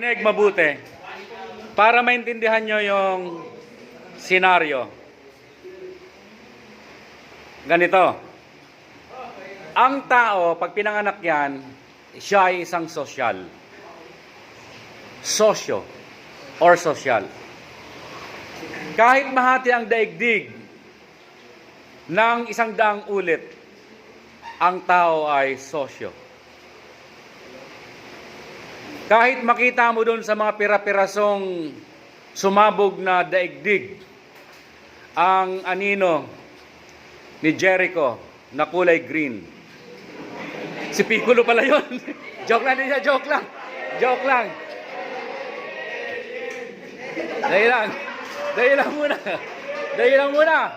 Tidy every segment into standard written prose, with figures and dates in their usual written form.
Kinig mabuti para maintindihan nyo yung senaryo. Ganito. Ang tao, pag pinanganak yan, siya ay isang sosyal. Sosyo or sosyal. Kahit mahati ang daigdig ng 100 ulit, ang tao ay sosyo. Kahit makita mo doon sa mga pira-pirasong sumabog na daigdig, ang anino ni Jericho na kulay green. Si Piccolo pala yun. Joke lang din siya, joke lang. Joke lang. Dahil lang muna. Dahil lang muna.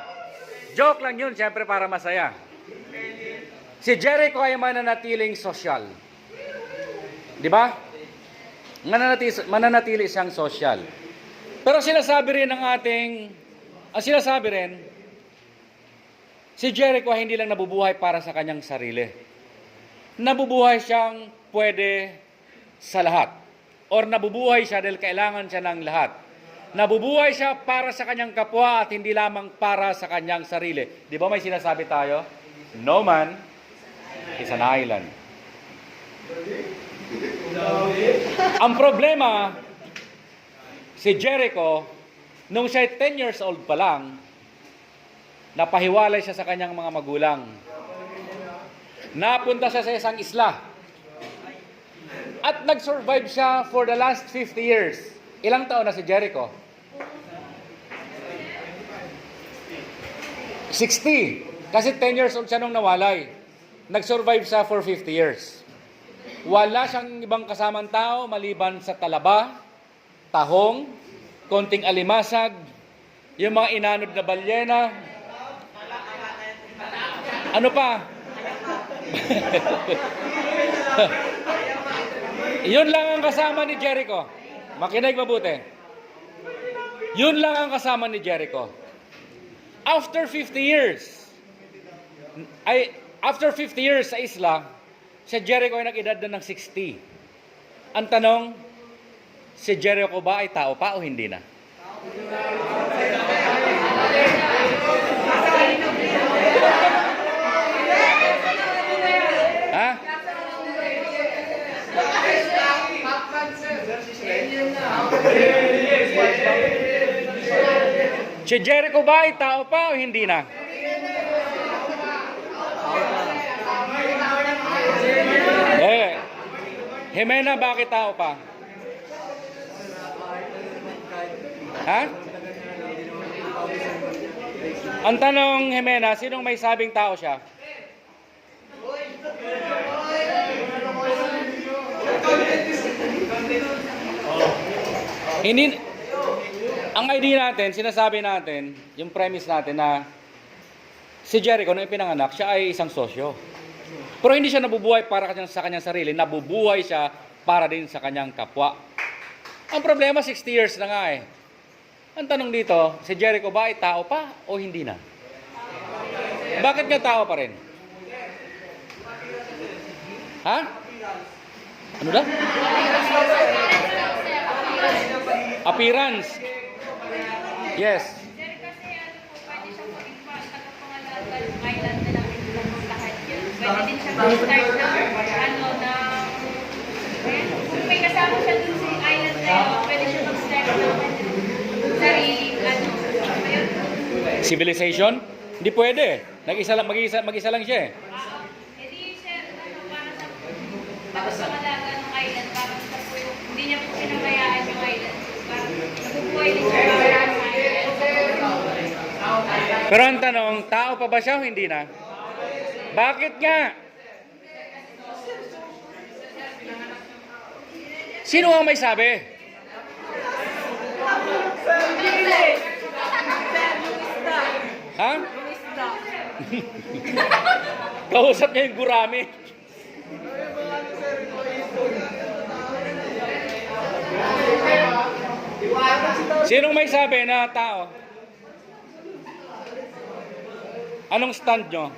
Joke lang yun, siyempre para masaya. Si Jericho ay mananatiling sosyal. Di ba? Mananatili siyang sosyal. Pero sinasabi rin si Jericho ay hindi lang nabubuhay para sa kanyang sarili. Nabubuhay siyang pwede sa lahat. Or nabubuhay siya dahil kailangan siya ng lahat. Nabubuhay siya para sa kanyang kapwa at hindi lamang para sa kanyang sarili. Di ba may sinasabi tayo? No man is an island. Ang problema, si Jericho, nung siya 10 years old pa lang, napahiwalay siya sa kanyang mga magulang. Napunta siya sa isang isla. At nag-survive siya for the last 50 years. Ilang taon na si Jericho? 60. Kasi 10 years old siya nung nawalay. Nag-survive siya for 50 years. Wala siyang ibang kasamang tao maliban sa talaba, tahong, konting alimasag, yung mga inanod na balyena. Ano pa? Yun lang ang kasama ni Jericho. Makinig mabuti. Yun lang ang kasama ni Jericho. After 50 years sa isla, si Jericho ay nag-edad na ng 60. Ang tanong, si Jericho ba ay tao pa o hindi na? Ha? Si Jericho ba ay tao pa o hindi na? Jimena, bakit tao pa? Ha? Ang tanong, Jimena, sinong may sabing tao siya? Hindi, ang idea natin, sinasabi natin, yung premise natin na si Jericho, nung ipinanganak, siya ay isang sosyo. Pero hindi siya nabubuhay para sa kanyang sarili, nabubuhay siya para din sa kanyang kapwa. Ang problema, 60 years na nga eh. Ang tanong dito, si Jericho ba ay tao pa o hindi na? Bakit nga tao pa rin? Ha? Ano daw? Appearance. Yes. Pwede din siya mag-start na, kung may kasama siya dun sa island na yun, pwede siya mag-start ng sariling, Civilization? Hindi pwede. Mag-isa lang siya eh. Hindi siya, para sa pagpapalaga ng island, parang siya po yung, hindi niya po pinabayaan yung island. Parang nabubuhay din siya ng island. Pero ang tanong, tao pa ba siya o hindi na? Bakit nga? Sino ang may sabi? Ha? Kausap niya yung gurami. Sinong may sabi na tao? Anong stand nyo?